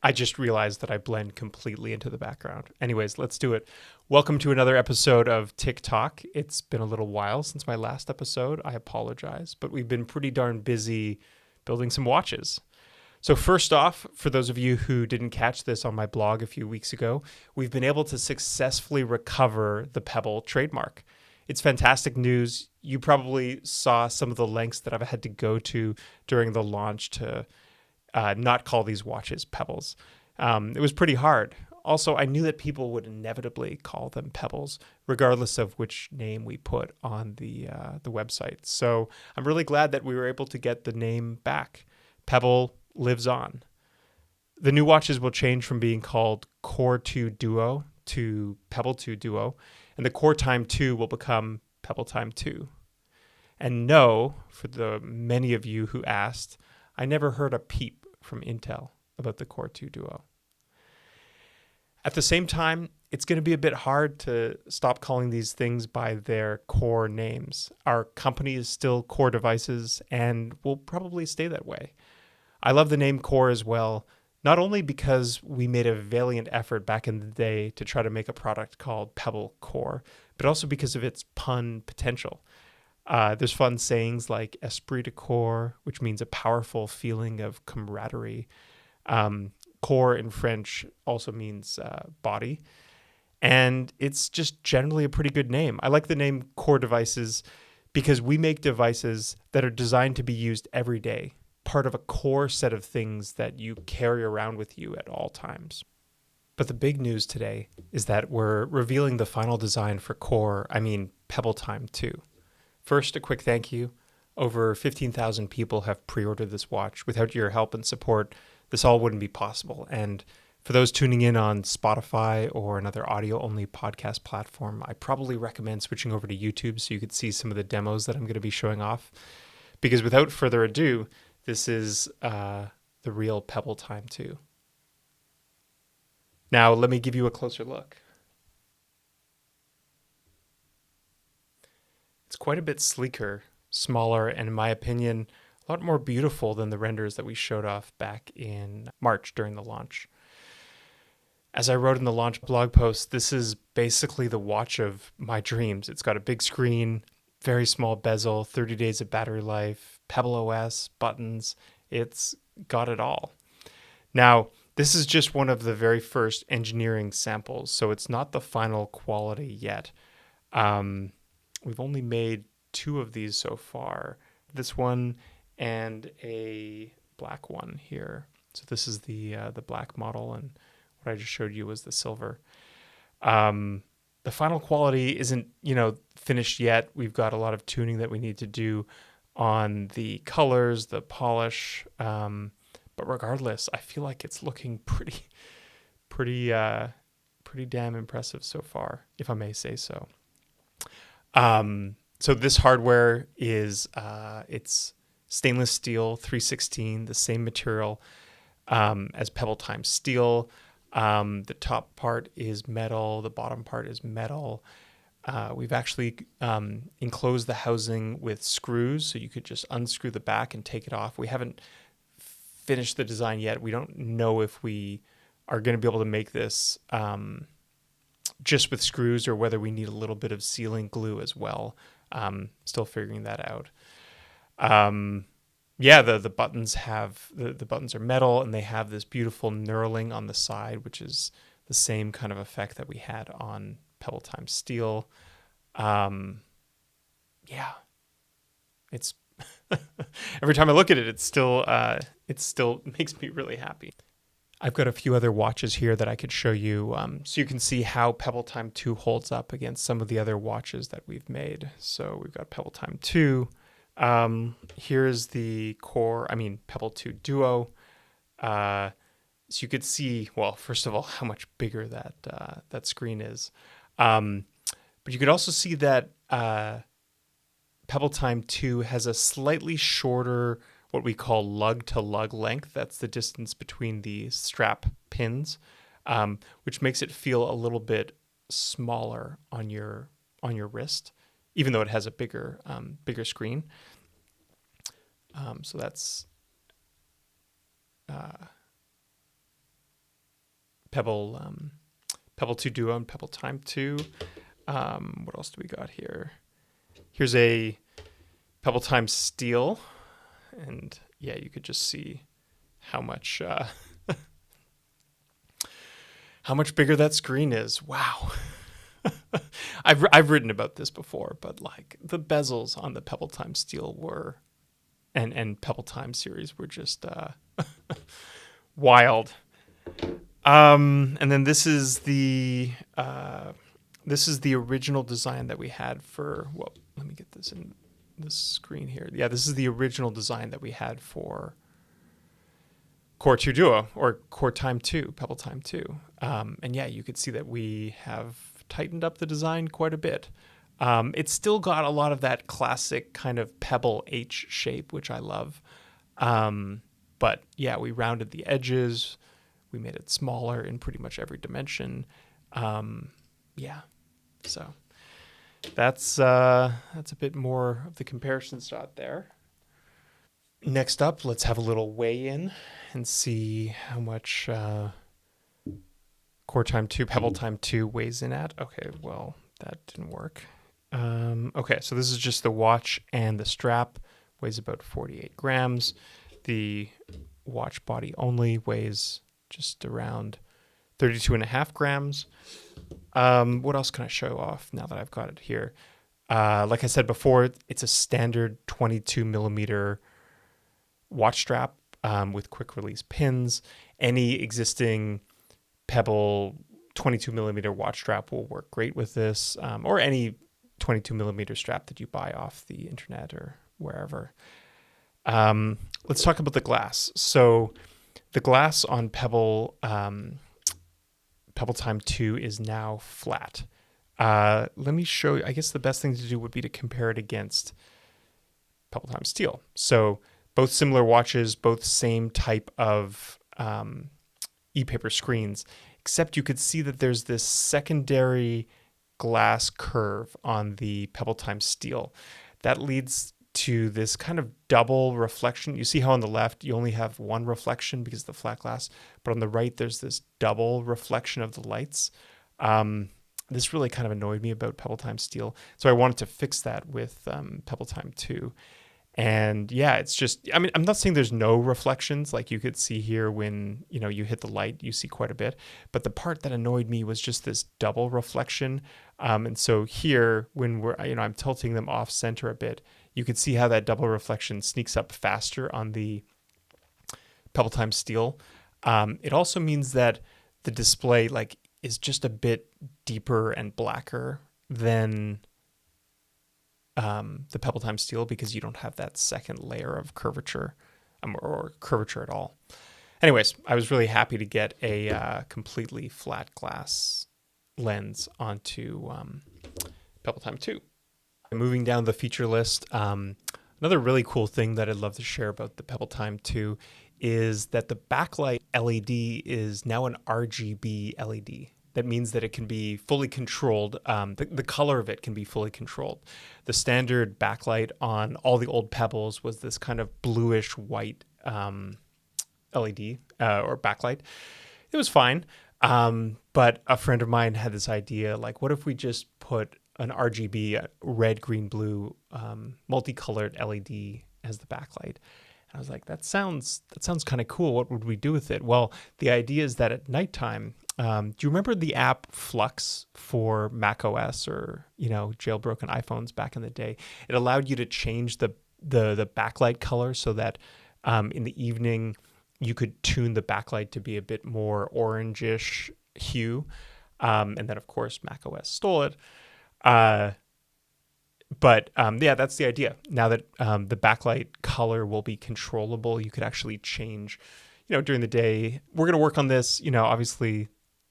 I just realized that I blend completely into the background. Anyways, let's do it. Welcome to another episode of TikTok. It's been a little while since my last episode. I apologize, but we've been pretty darn busy building some watches. So first off, for those of you who didn't catch this on my blog a few weeks ago, we've been able to successfully recover the Pebble trademark. It's fantastic news. You probably saw some of the lengths that I've had to go to during the launch to not call these watches Pebbles. It was pretty hard. Also, I knew that people would inevitably call them Pebbles, regardless of which name we put on the website. So I'm really glad that we were able to get the name back. Pebble lives on. The new watches will change from being called Core 2 Duo to Pebble 2 Duo, and the Core Time 2 will become Pebble Time 2. And no, for the many of you who asked, I never heard a peep from Intel about the Core 2 Duo. At the same time, it's going to be a bit hard to stop calling these things by their core names. Our company is still Core Devices and will probably stay that way. I love the name Core as well, not only because we made a valiant effort back in the day to try to make a product called Pebble Core, but also because of its pun potential. There's fun sayings like esprit de corps, which means a powerful feeling of camaraderie. Corps in French also means body. And it's just generally a pretty good name. I like the name Core Devices because we make devices that are designed to be used every day, part of a core set of things that you carry around with you at all times. But the big news today is that we're revealing the final design for Pebble Time 2. First, a quick thank you. Over 15,000 people have pre-ordered this watch. Without your help and support, this all wouldn't be possible. And for those tuning in on Spotify or another audio-only podcast platform, I probably recommend switching over to YouTube so you could see some of the demos that I'm going to be showing off. Because without further ado, this is the real Pebble Time 2. Now, let me give you a closer look. It's quite a bit sleeker, smaller, and in my opinion, a lot more beautiful than the renders that we showed off back in March during the launch. As I wrote in the launch blog post, this is basically the watch of my dreams. It's got a big screen, very small bezel, 30 days of battery life, Pebble OS, buttons. It's got it all. Now, this is just one of the very first engineering samples, so it's not the final quality yet. We've only made 2 of these so far. This one and a black one here. So this is the black model, and what I just showed you was the silver. The final quality isn't, finished yet. We've got a lot of tuning that we need to do on the colors, the polish. But regardless, I feel like it's looking pretty damn impressive so far, if I may say so. So this hardware is, it's stainless steel 316, the same material, as Pebble Time steel. The top part is metal. The bottom part is metal. We've actually, enclosed the housing with screws, so you could just unscrew the back and take it off. We haven't finished the design yet. We don't know if we are going to be able to make this, just with screws or whether we need a little bit of sealing glue as well. Still figuring that out. The buttons have, the buttons are metal and they have this beautiful knurling on the side, which is the same kind of effect that we had on Pebble Time steel. It's every time I look at it, it still makes me really happy. I've got a few other watches here that I could show you, so you can see how Pebble Time 2 holds up against some of the other watches that we've made. So we've got Pebble Time 2. Here's the Pebble 2 Duo. So you could see, well, first of all, how much bigger that screen is. But you could also see that Pebble Time 2 has a slightly shorter, what we call lug-to-lug length. That's the distance between the strap pins, which makes it feel a little bit smaller on your wrist, even though it has a bigger screen. So that's Pebble 2 Duo and Pebble Time 2. What else do we got here? Here's a Pebble Time Steel, and yeah, you could just see how much how much bigger that screen is. Wow. I've written about this before, but like the bezels on the Pebble Time Steel were and Pebble Time series were just wild. And then this is the original design that we had for, well, let me get this in this screen here. Yeah, this is the original design that we had for Core 2 Duo, or Core Time 2, Pebble Time 2. And yeah, you could see that we have tightened up the design quite a bit. It's still got a lot of that classic kind of Pebble H shape, which I love. But yeah, we rounded the edges. We made it smaller in pretty much every dimension. Yeah, so that's a bit more of the comparison shot there. Next up, let's have a little weigh-in and see how much Core Time 2, Pebble Time 2 weighs in at. Okay, well, that didn't work. Okay, so this is just the watch and the strap. Weighs about 48 grams. The watch body only weighs just around 32.5 grams. What else can I show off now that I've got it here? Like I said before, it's a standard 22 millimeter watch strap with quick release pins. Any existing Pebble 22 millimeter watch strap will work great with this, or any 22 millimeter strap that you buy off the internet or wherever. Let's talk about the glass. So the glass on Pebble Time 2 is now flat. Let me show you. I guess the best thing to do would be to compare it against Pebble Time Steel. So both similar watches, both same type of e-paper screens, except you could see that there's this secondary glass curve on the Pebble Time Steel that leads to this kind of double reflection. You see how on the left you only have one reflection because of the flat glass, but on the right there's this double reflection of the lights. This really kind of annoyed me about Pebble Time Steel, so I wanted to fix that with Pebble Time 2. And yeah, it's just, I mean, I'm not saying there's no reflections. Like you could see here when, you hit the light, you see quite a bit. But the part that annoyed me was just this double reflection. And so here, when I'm tilting them off center a bit, you could see how that double reflection sneaks up faster on the Pebble Time Steel. It also means that the display is just a bit deeper and blacker than the Pebble Time Steel, because you don't have that second layer of curvature or curvature at all. Anyways, I was really happy to get a completely flat glass lens onto Pebble Time 2. Moving down the feature list, another really cool thing that I'd love to share about the Pebble Time 2 is that the backlight LED is now an RGB LED. That means that it can be fully controlled. The color of it can be fully controlled. The standard backlight on all the old Pebbles was this kind of bluish white LED or backlight. It was fine. But a friend of mine had this idea, what if we just put an RGB, red, green, blue, multicolored LED as the backlight? And I was like, that sounds kind of cool. What would we do with it? Well, the idea is that at nighttime, do you remember the app Flux for Mac OS or, jailbroken iPhones back in the day? It allowed you to change the backlight color so that in the evening you could tune the backlight to be a bit more orangish hue. And then, of course, Mac OS stole it. But yeah, that's the idea. Now that the backlight color will be controllable, you could actually change, during the day. We're going to work on this, obviously.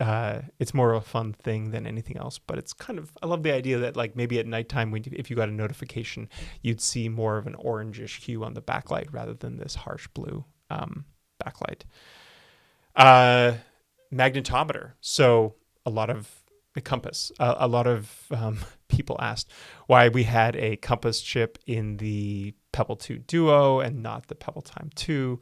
It's more of a fun thing than anything else, but it's I love the idea that maybe at nighttime, if you got a notification, you'd see more of an orangish hue on the backlight rather than this harsh blue backlight. Magnetometer. So a lot of the compass. A lot of people asked why we had a compass chip in the Pebble 2 Duo and not the Pebble Time 2.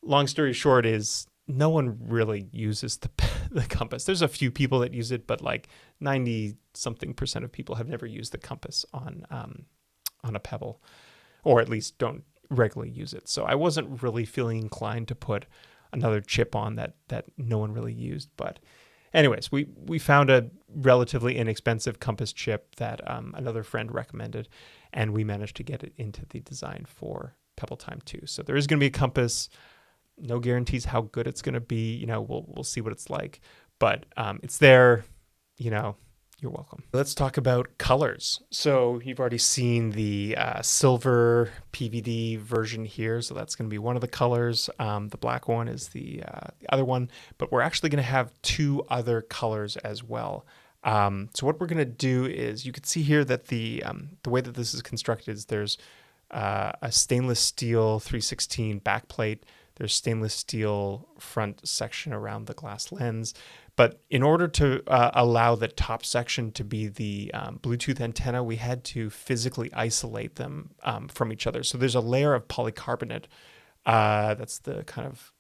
Long story short is no one really uses the compass. There's a few people that use it, but like 90-something% of people have never used the compass on a Pebble, or at least don't regularly use it. So I wasn't really feeling inclined to put another chip on that no one really used. But anyways, we found a relatively inexpensive compass chip that another friend recommended, and we managed to get it into the design for Pebble Time 2. So there is going to be a compass. No guarantees how good it's going to be. You know, we'll see what it's like, but it's there. You know, you're welcome. Let's talk about colors. So you've already seen the silver PVD version here. So that's going to be one of the colors. The black one is the other one, but we're actually going to have two other colors as well. So what we're going to do is, you can see here that the way that this is constructed is there's a stainless steel 316 backplate. There's stainless steel front section around the glass lens. But in order to allow the top section to be the Bluetooth antenna, we had to physically isolate them from each other. So there's a layer of polycarbonate. That's the kind of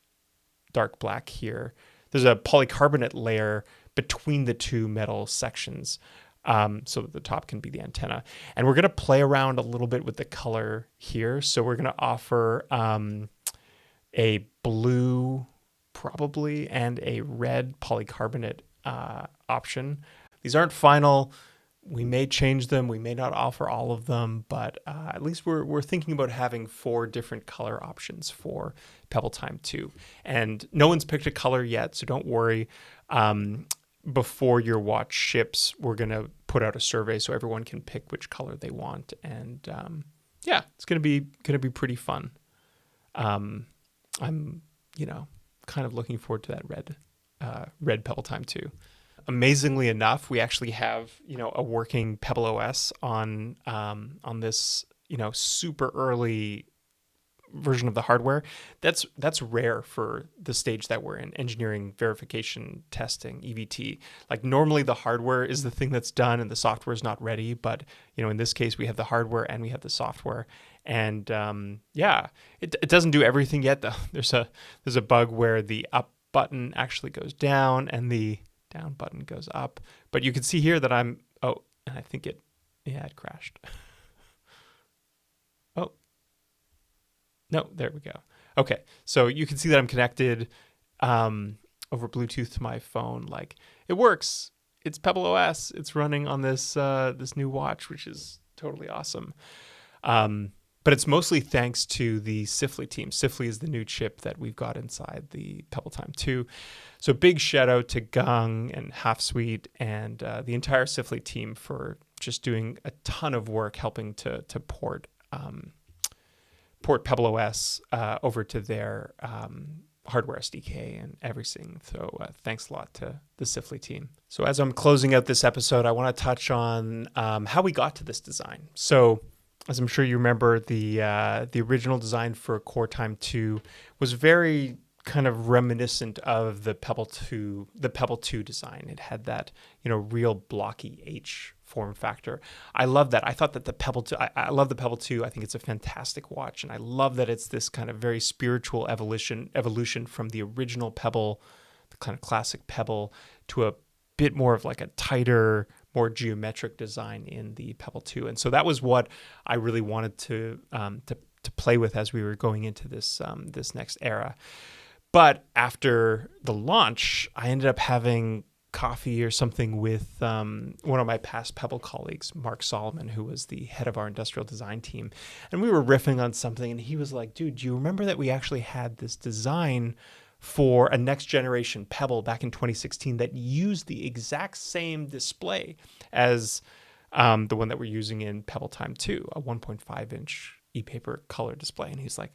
dark black here. There's a polycarbonate layer between the two metal sections, so that the top can be the antenna. And we're going to play around a little bit with the color here. So we're going to offer a blue probably and a red polycarbonate option. These aren't final. We may change them. We may not offer all of them, but at least we're thinking about having 4 different color options for Pebble Time 2. And no one's picked a color yet, so don't worry. Before your watch ships, we're going to put out a survey so everyone can pick which color they want. And yeah, it's going to be pretty fun. I'm, kind of looking forward to that red Pebble Time 2. Amazingly enough, we actually have, a working Pebble OS on this, super early version of the hardware. That's rare for the stage that we're in, engineering verification testing, EVT. Like, normally the hardware is the thing that's done and the software is not ready, but in this case we have the hardware and we have the software. And it doesn't do everything yet though. There's a bug where the up button actually goes down and the down button goes up. But you can see here that and I think it crashed. Oh, no, there we go. Okay, so you can see that I'm connected over Bluetooth to my phone. Like, it works. It's Pebble OS. It's running on this new watch, which is totally awesome. But it's mostly thanks to the Sifley team. Sifley is the new chip that we've got inside the Pebble Time 2. So big shout out to Gung and Halfsweet and the entire Sifley team for just doing a ton of work helping to port Pebble OS over to their hardware SDK and everything. So thanks a lot to the Sifley team. So as I'm closing out this episode, I want to touch on how we got to this design. So as I'm sure you remember, the original design for Core Time 2 was very kind of reminiscent of the Pebble 2 design. It had that, real blocky H form factor. I love that. I thought that the Pebble 2, I love the Pebble 2. I think it's a fantastic watch. And I love that it's this kind of very spiritual evolution from the original Pebble, the kind of classic Pebble, to a bit more of like a tighter, more geometric design in the Pebble 2. And so that was what I really wanted to play with as we were going into this next era. But after the launch, I ended up having coffee or something with one of my past Pebble colleagues, Mark Solomon, who was the head of our industrial design team. And we were riffing on something, and he was like, dude, do you remember that we actually had this design for a next generation Pebble back in 2016 that used the exact same display as the one that we're using in Pebble Time 2, a 1.5 inch e-paper color display? And he's like,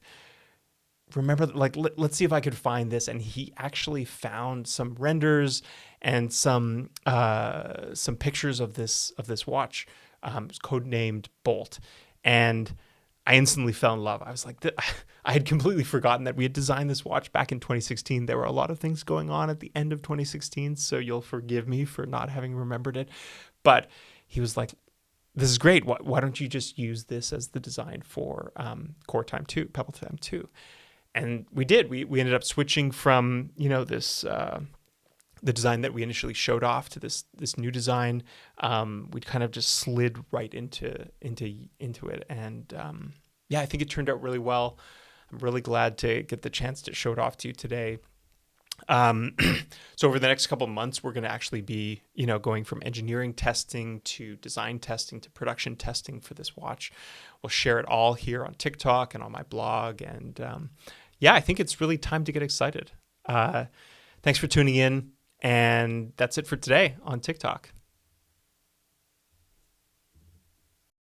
remember, like, let's see if I could find this. And he actually found some renders and some pictures of this watch. It's codenamed Bolt. And I instantly fell in love. I was like, I had completely forgotten that we had designed this watch back in 2016. There were a lot of things going on at the end of 2016, so you'll forgive me for not having remembered it. But he was like, this is great. Why don't you just use this as the design for Core Time 2, Pebble Time 2? And we did. We ended up switching from, this the design that we initially showed off to this new design. We kind of just slid right into it, and I think it turned out really well. I'm really glad to get the chance to show it off to you today. So over the next couple of months, we're going to actually be, going from engineering testing to design testing to production testing for this watch. We'll share it all here on TikTok and on my blog. And I think it's really time to get excited. Thanks for tuning in. And that's it for today on TikTok.